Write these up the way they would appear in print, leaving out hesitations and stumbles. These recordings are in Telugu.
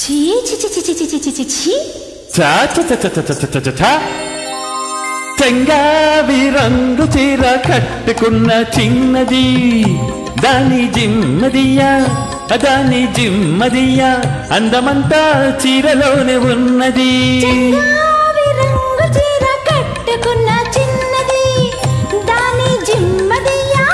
ఛీ ఛీ ఛీ ఛీ ఛీ ఛీ ఛీ ఛీ చా చ చ చ చ చ చ చ చెంగావి రంగు చీర కట్టుకున్న చిన్నది దాని జిమ్మదియా దాని జిమ్మదియా అందమంతా చీరలోనే ఉన్నది. చెంగావి రంగు చీర కట్టుకున్న చిన్నది దాని జిమ్మదియా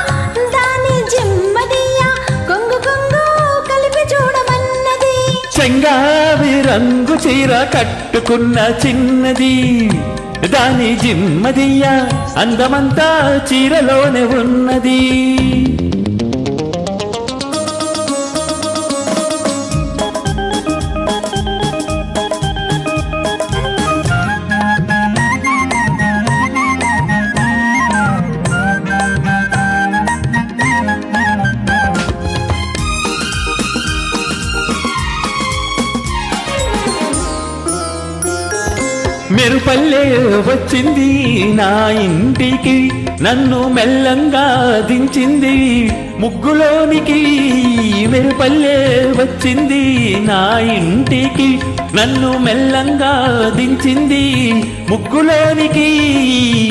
దాని జిమ్మదియా కొంగు కొంగు కలిపి చూడమన్నది. చెంగావి రంగు చీర కట్టుకున్న చిన్నది దాని జిమ్మదియా అందమంతా చీరలోనే ఉన్నది. మెరుపల్లె వచ్చింది నా ఇంటికి నన్ను మెల్లంగా దించింది ముగ్గులోనికి. మెరుపల్లె వచ్చింది నా ఇంటికి నన్ను మెల్లంగా దించింది ముగ్గులోనికి.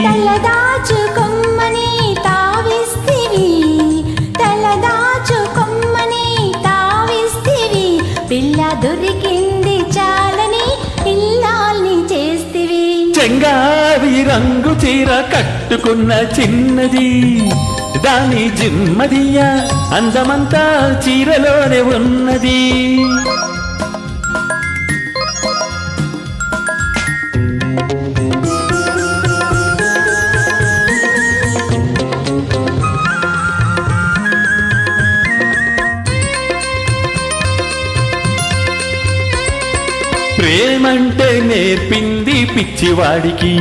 తలదాచుకొమ్మని తావిస్తివి తలదాచుకొమ్మని తావిస్తివి పిల్ల దొరికింది చాలని ఇల్లాల్ని చేస్తివి. చెంగావి రంగు చీర కట్టుకున్న చిన్నది దాని జిమ్మదియా అందమంతా చీరలోనే ఉన్నది. ప్రేమంటే నేర్పింది పిచ్చివాడికి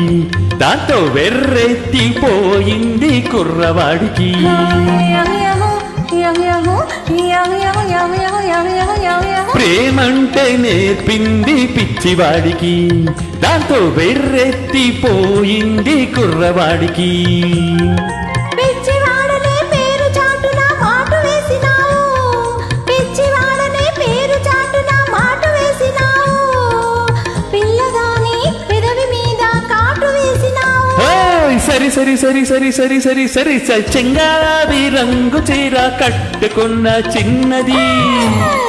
దాంతో వెర్రెత్తిపోయింది కుర్రవాడికి. ప్రేమంటే నేర్పింది పిచ్చివాడికి దాంతో వెర్రెత్తిపోయింది కుర్రవాడికి. సరి సరి సరి సరి సరి సరి సరి చెంగావి రంగు చీర కట్టుకున్న చిన్నది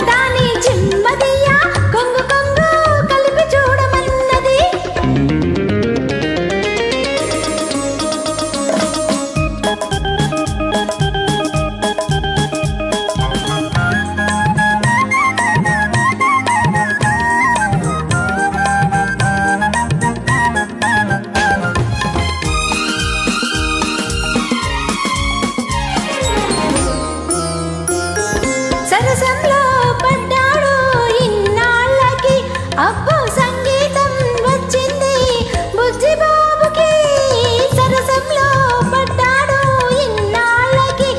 దాని జిమ్మదియా కొంగు కొంగు కలిపి చూడమన్నది. సరసంలో పడ్డాడు ఇన్నాళ్ళకి అబ్బో సంగీతం వచ్చింది బుజ్జిబాబుకి. సరసంలో పడ్డాడు ఇన్నాళ్ళకి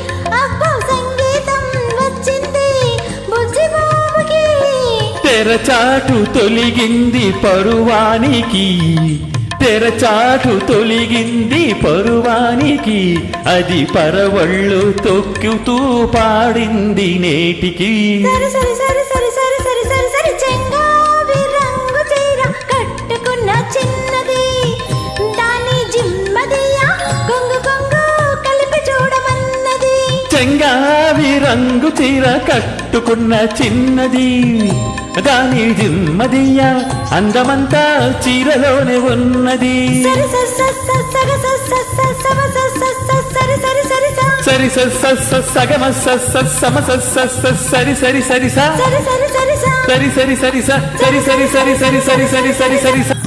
అబ్బో సంగీతం వచ్చింది బుజ్జిబాబుకి. తెరచాటు తొలిగింది పరువానికి తెరచాటు తొలిగింది పరువానికి అది పరవళ్ళు తొక్కుతూ పాడింది నేటికి. సరి సరి సరి సరి సరి సరి సరి సరి చెంగావి రంగు చీర కట్టుకున్న చిన్నది దాని జిమ్మదియా కొంగు కొంగు కలిపి చూడమన్నది. చెంగావి రంగు చీర కట్టుకున్న చిన్నది దాని జిమ్మదియా అందమంతా చీరలోనే ఉన్నది. సరి సరి సరి సరి సరి సరి సరి సరి సగమ సమ సరి సరి సరి సరి సరి సరి సరి సరి సరి సరి సరి సరి సరి సరి సరి